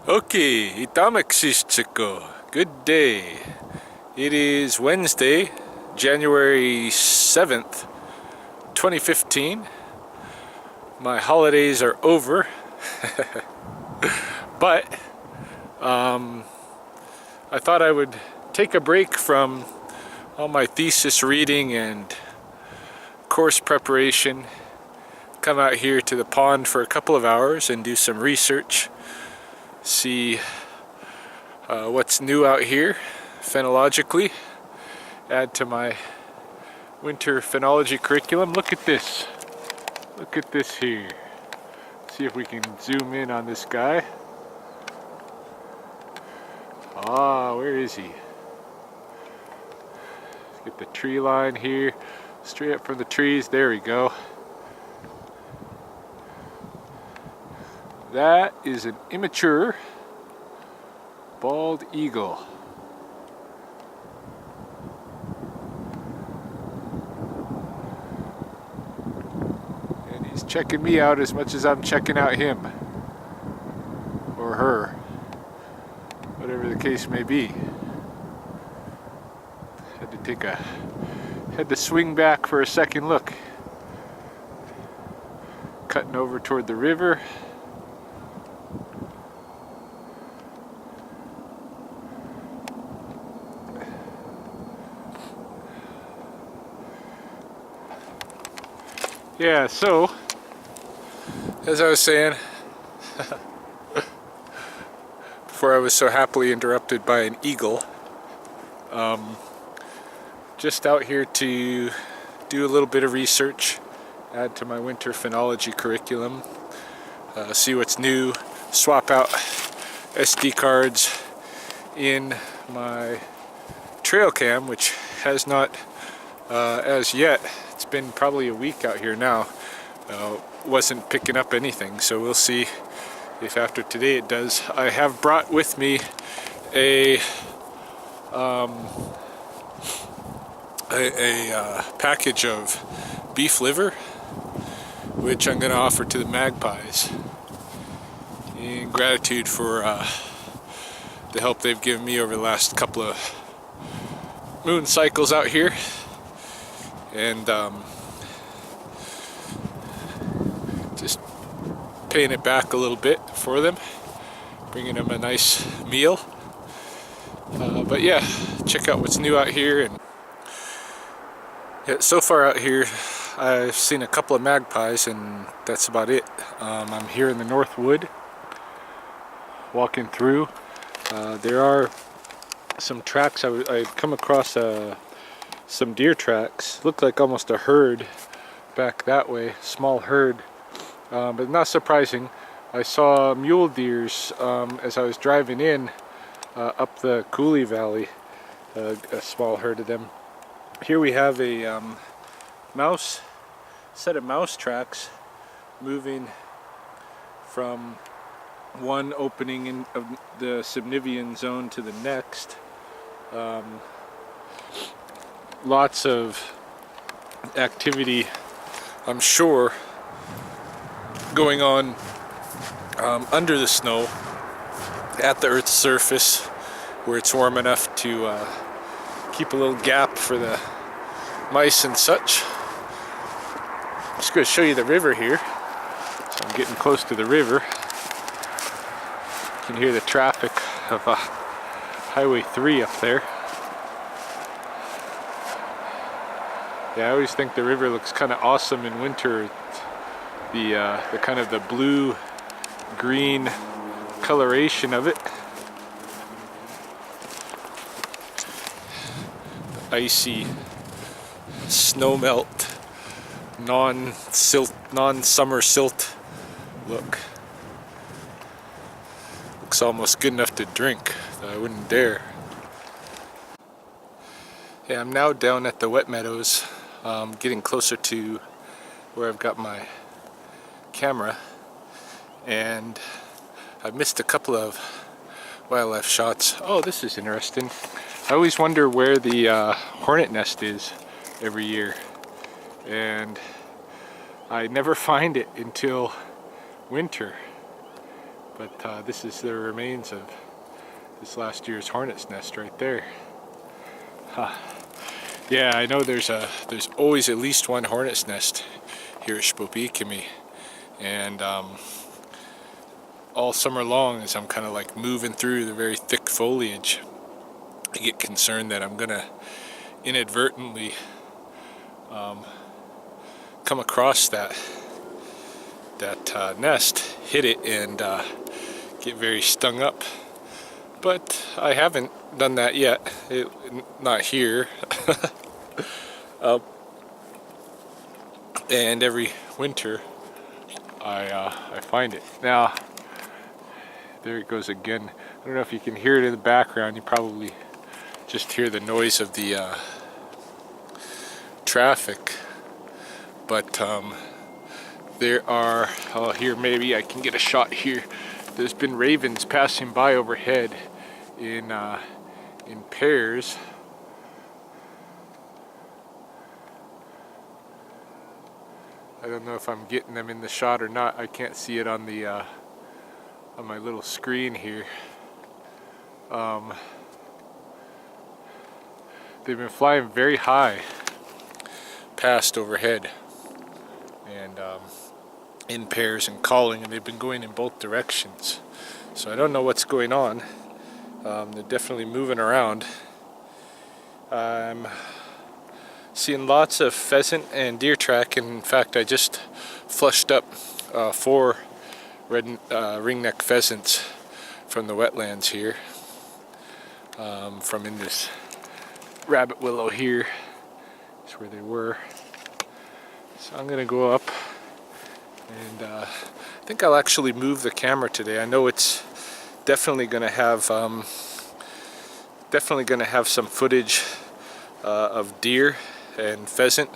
Okay, itamaksishchiko. Good day. It is Wednesday, January 7th, 2015. My holidays are over. But I thought I would take a break from all my thesis reading and course preparation, come out here to the pond for a couple of hours and do some research, see what's new out here phenologically, add to my winter phenology curriculum. Look at this here. See if we can zoom in on this guy. Where is he? Let's get the tree line here, straight up from the trees. There we go. That is an immature bald eagle. And he's checking me out as much as I'm checking out him. Or her. Whatever the case may be. Had to swing back for a second look. Cutting over toward the river. Yeah, so as I was saying, before I was so happily interrupted by an eagle, just out here to do a little bit of research, add to my winter phenology curriculum, see what's new, swap out SD cards in my trail cam, which has not as yet. It's been probably a week out here now. Wasn't picking up anything, so we'll see if after today it does. I have brought with me a package of beef liver, which I'm going to offer to the Magpies in gratitude for the help they've given me over the last couple of moon cycles out here. And just paying it back a little bit for them, bringing them a nice meal. But yeah, check out what's new out here. And yeah, so far out here I've seen a couple of magpies, and that's about it. I'm here in the North Wood, walking through. There are some tracks. I've come across some deer tracks. Looked like almost a herd back that way, small herd, but not surprising. I saw mule deers as I was driving in up the Coulee Valley, a small herd of them. Here we have a set of mouse tracks moving from one opening of the subnivean zone to the next. Lots of activity, I'm sure, going on under the snow at the Earth's surface, where it's warm enough to keep a little gap for the mice and such. I'm just going to show you the river here. So I'm getting close to the river. You can hear the traffic of Highway 3 up there. Yeah, I always think the river looks kind of awesome in winter. The kind of the blue-green coloration of it. The icy snowmelt, non-summer silt look. Looks almost good enough to drink. I wouldn't dare. Yeah, I'm now down at the wet meadows. Getting closer to where I've got my camera, and I've missed a couple of wildlife shots. Oh, this is interesting. I always wonder where the hornet nest is every year, and I never find it until winter. But this is the remains of this last year's hornet's nest right there. Yeah, I know there's always at least one hornet's nest here at Sspopiikimi, and all summer long, as I'm kind of like moving through the very thick foliage, I get concerned that I'm gonna inadvertently come across that nest, hit it, and get very stung up. But I haven't done that yet. Not here. And every winter I find it. Now there it goes again. I don't know if you can hear it in the background. You probably just hear the noise of the traffic. But there are, oh, here maybe I can get a shot here. There's been ravens passing by overhead in pairs. I don't know if I'm getting them in the shot or not. I can't see it on the on my little screen here. They've been flying very high past overhead, and in pairs and calling, and they've been going in both directions. So I don't know what's going on. They're definitely moving around. I'm seeing lots of pheasant and deer track, and in fact I just flushed up 4 ringneck pheasants from the wetlands here, from in this rabbit willow here. That's where they were. So I'm gonna go up, and I think I'll actually move the camera today. I know it's definitely gonna have some footage of deer and pheasant.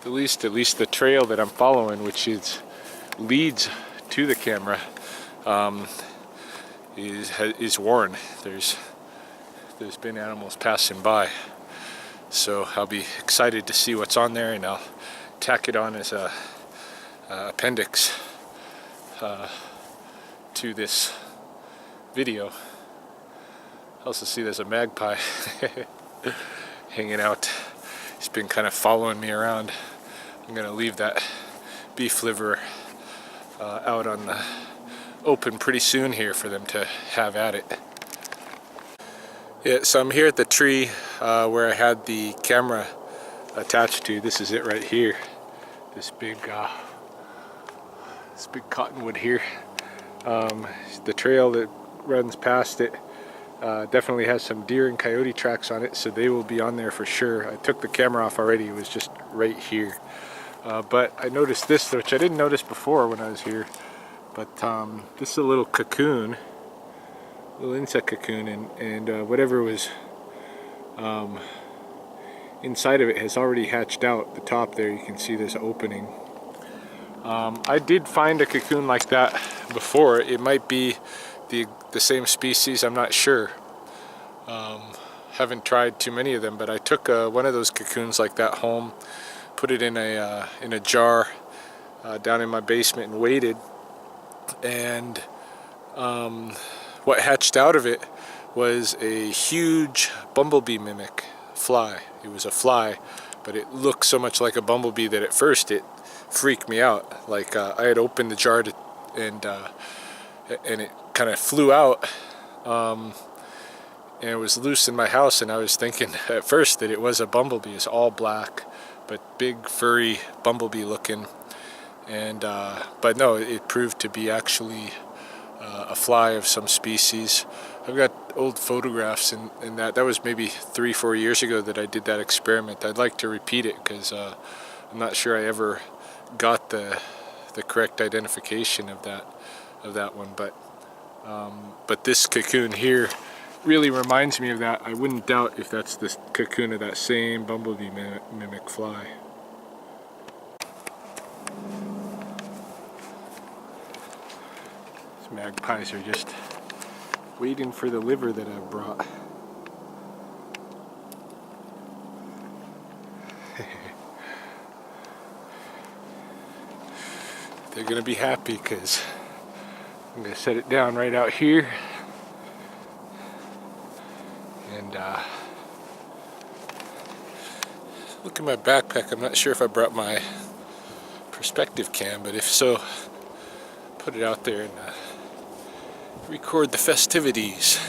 At least the trail that I'm following, which leads to the camera, is worn. There's been animals passing by, so I'll be excited to see what's on there, and I'll tack it on as a appendix to this video. I also see there's a magpie hanging out. He's been kind of following me around. I'm gonna leave that beef liver out on the open pretty soon here for them to have at it. Yeah, so I'm here at the tree where I had the camera attached to. This is it right here. This big cottonwood here. The trail that runs past it definitely has some deer and coyote tracks on it, so they will be on there for sure. I took the camera off already. It was just right here. But I noticed this, which I didn't notice before when I was here. But this is a little cocoon, little insect cocoon, and whatever was inside of it has already hatched out. The top there, you can see this opening. I did find a cocoon like that before. It might be the same species, I'm not sure. Haven't tried too many of them, but I took one of those cocoons like that home, put it in a jar down in my basement, and waited. And what hatched out of it was a huge bumblebee mimic fly. It was a fly, but it looked so much like a bumblebee that at first it freaked me out. Like I had opened the jar and it kind of flew out, and it was loose in my house, and I was thinking at first that it was a bumblebee. It's all black, but big furry bumblebee looking, and but no, it proved to be actually a fly of some species. I've got old photographs, and that was maybe 3-4 years ago that I did that experiment. I'd like to repeat it because I'm not sure I ever got the correct identification of that one, but this cocoon here really reminds me of that. I wouldn't doubt if that's the cocoon of that same bumblebee mimic fly. These magpies are just waiting for the liver that I brought. They're gonna be happy because I'm going to set it down right out here. And look at my backpack. I'm not sure if I brought my perspective cam, but if so, put it out there and record the festivities.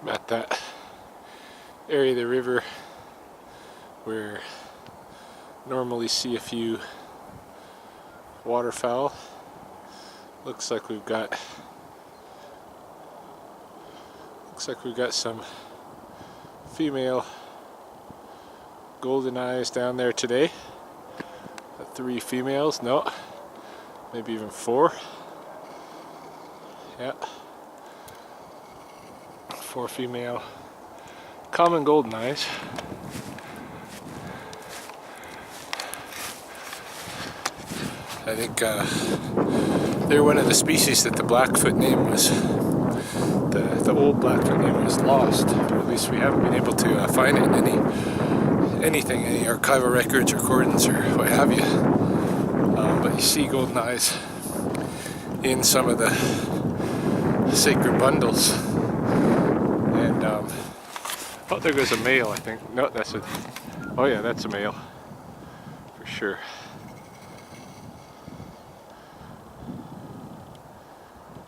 I'm at that area of the river where normally see a few waterfowl. Looks like we've got some female golden eyes down there today. 3 females, no, maybe even 4. Yeah, 4 female common golden eyes. I think they're one of the species that the Blackfoot name was, the old Blackfoot name was lost, or at least we haven't been able to find it in any archival records or recordings or what have you. But you see golden eyes in some of the sacred bundles. And oh, there goes a male, I think. No, oh yeah, that's a male for sure.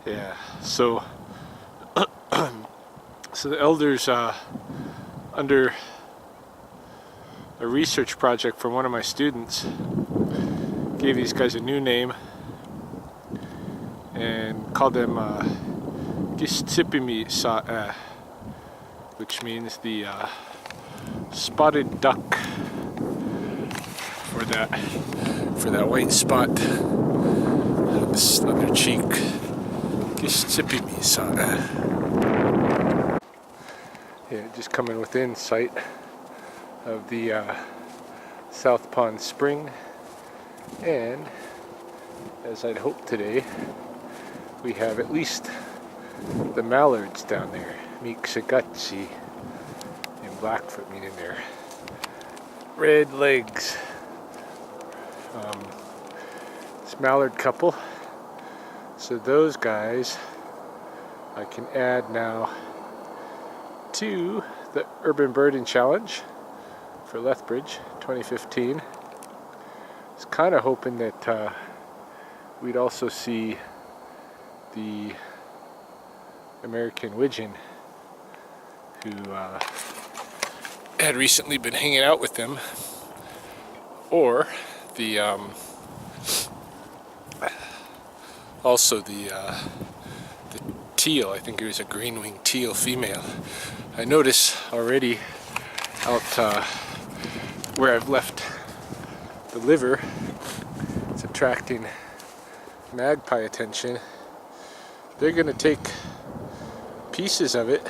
Yeah, so so the elders, under a research project from one of my students, gave these guys a new name and called them Sspopiikimi, which means the spotted duck, for that white spot on their cheek. Sspopiikimi. Yeah, just coming within sight of the South Pond Spring, and as I'd hoped today, we have at least the mallards down there, Sspopiikimi, and Blackfoot, meaning their red legs. This mallard couple, so those guys I can add now to the Urban Birding Challenge for Lethbridge 2015. I was kind of hoping that we'd also see the American widgeon, who had recently been hanging out with them, or the also the teal. I think it was a green-winged teal female. I notice already out where I've left the liver, it's attracting magpie attention. They're going to take pieces of it,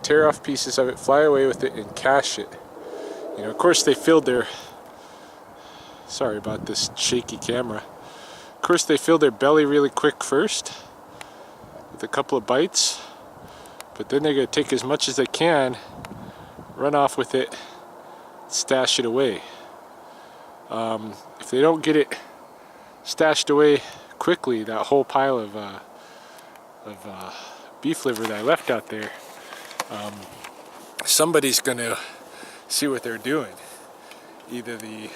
tear off pieces of it, fly away with it, and cache it. You know, of course they filled their, sorry about this shaky camera, of course they fill their belly really quick first with a couple of bites, but then they're going to take as much as they can, run off with it, stash it away. If they don't get it stashed away quickly, that whole pile of beef liver that I left out there, somebody's going to see what they're doing. Either the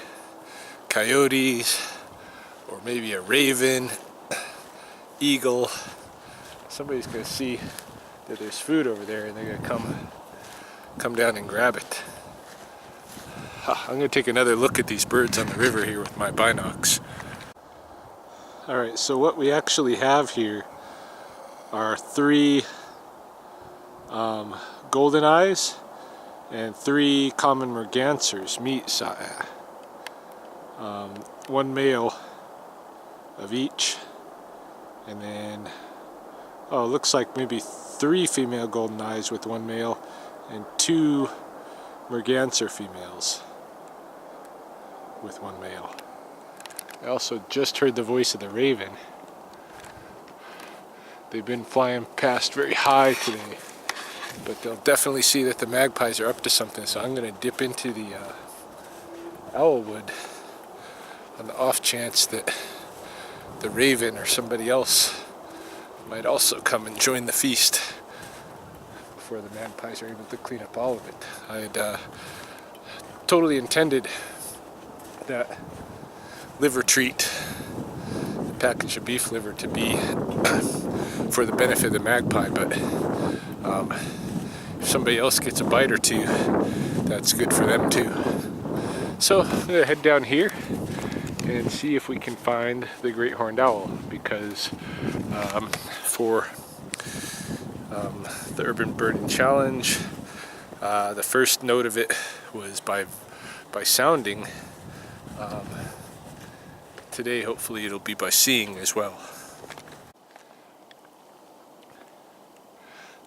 coyotes, or maybe a raven, eagle. Somebody's going to see that there's food over there, and they're going to come down and grab it. I'm going to take another look at these birds on the river here with my binocs. Alright, so what we actually have here are 3 golden eyes and 3 common mergansers, one male of each, and then it looks like maybe 3 female golden eyes with 1 male and 2 merganser females with 1 male. I also just heard the voice of the raven. They've been flying past very high today, but they'll definitely see that the magpies are up to something, so I'm going to dip into the owlwood on the off chance that the raven or somebody else might also come and join the feast before the magpies are able to clean up all of it. I had totally intended that liver treat, the package of beef liver, to be for the benefit of the magpie, but if somebody else gets a bite or two, that's good for them too. So I'm going to head down here and see if we can find the great horned owl, because for the Urban Birding Challenge, the first note of it was by sounding. Today hopefully it'll be by seeing as well.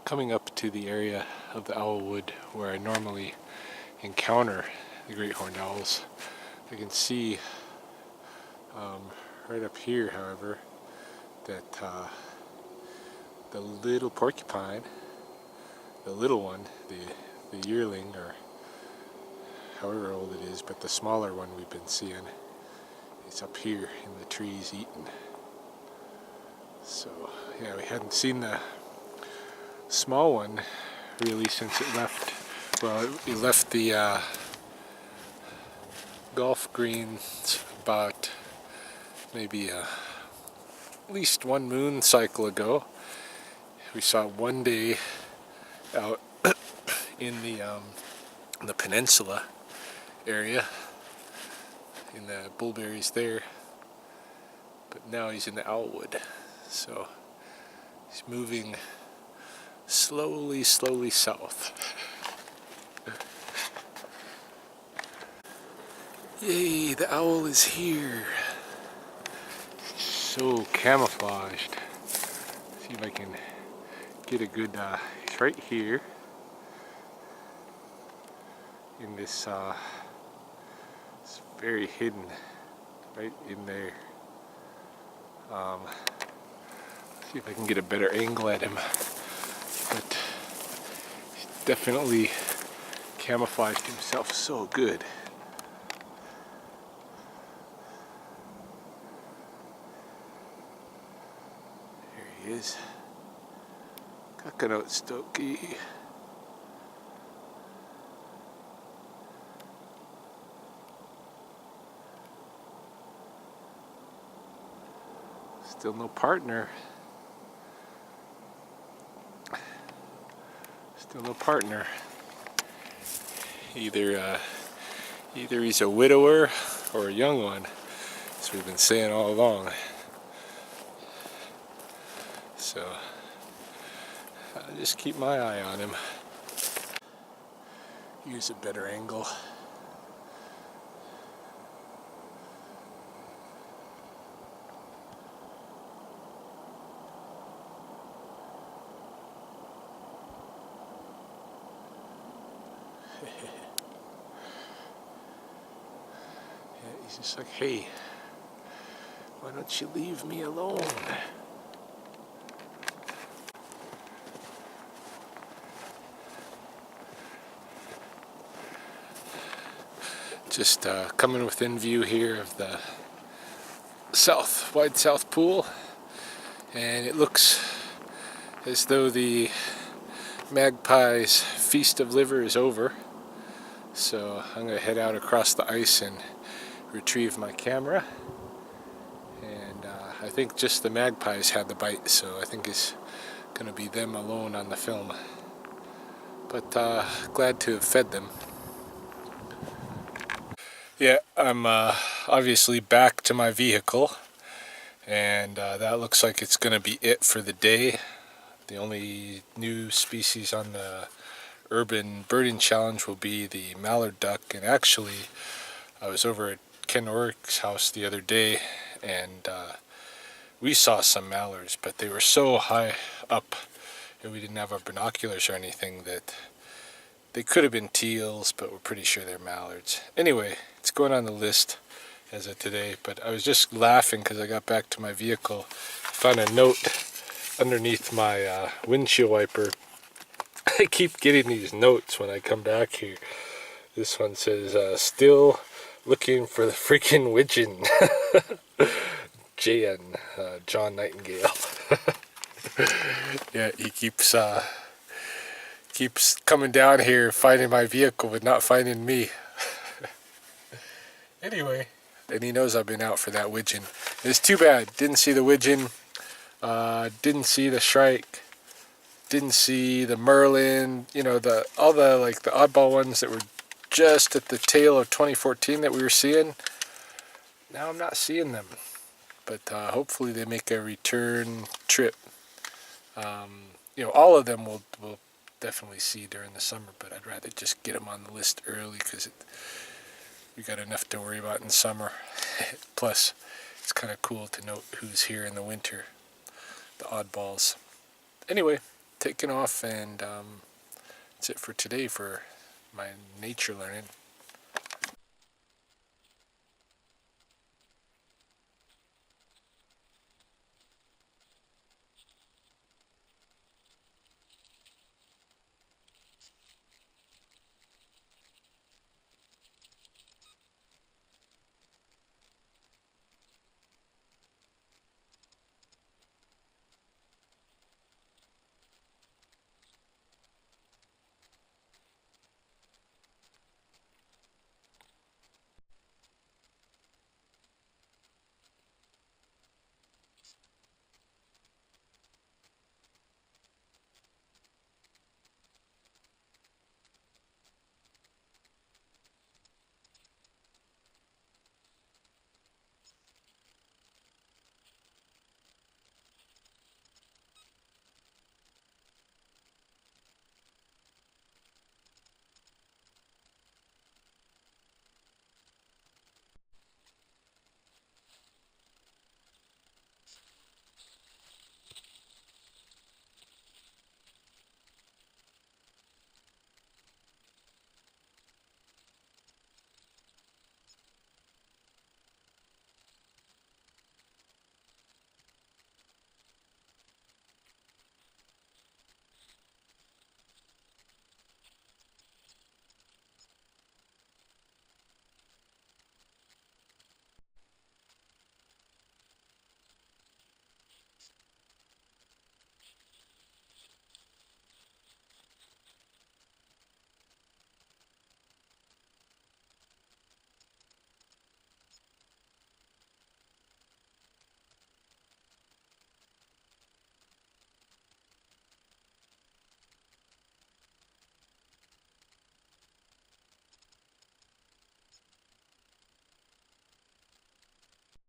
Coming up to the area of the owlwood where I normally encounter the great horned owls, I can see right up here, however, that the little porcupine, the little one, the yearling, or however old it is, but the smaller one we've been seeing, is up here in the trees eating. So yeah, we hadn't seen the small one really since it left. Well, it left the golf greens about maybe least one moon cycle ago. We saw one day out in the peninsula area, in the bullberries there, but now he's in the Owlwood, so he's moving slowly south. Yay, the owl is here. So camouflaged. See if I can get a good, he's right here in this, it's very hidden, right in there. See if I can get a better angle at him, but he's definitely camouflaged himself so good. There he is. Coconut Stokie. Still no partner. Still no partner. Either he's a widower or a young one, as we've been saying all along. So I'll just keep my eye on him. Use a better angle. Yeah, he's just like, hey, why don't you leave me alone? Just coming within view here of the wide south pool, and it looks as though the Magpies' feast of liver is over. So I'm going to head out across the ice and retrieve my camera. And I think just the Magpies had the bite, so I think it's going to be them alone on the film. But glad to have fed them. Yeah, I'm obviously back to my vehicle, and that looks like it's going to be it for the day. The only new species on the urban birding challenge will be the mallard duck, and actually I was over at Ken Orick's house the other day, and we saw some mallards, but they were so high up and we didn't have our binoculars or anything that they could have been teals, but we're pretty sure they're mallards. Anyway, it's going on the list as of today, but I was just laughing because I got back to my vehicle, found a note underneath my windshield wiper. I keep getting these notes when I come back here. This one says, still looking for the freaking widgeon. Jan, John Nightingale. Yeah, he keeps coming down here, finding my vehicle, but not finding me. Anyway, and he knows I've been out for that widgeon. It's too bad. Didn't see the widgeon. Didn't see the shrike. Didn't see the merlin. You know, all the like the oddball ones that were just at the tail of 2014 that we were seeing. Now I'm not seeing them. But hopefully they make a return trip. You know, all of them we'll definitely see during the summer, but I'd rather just get them on the list early because we got enough to worry about in summer. Plus, it's kind of cool to note who's here in the winter, the oddballs. Anyway, taking off, and that's it for today for my nature learning.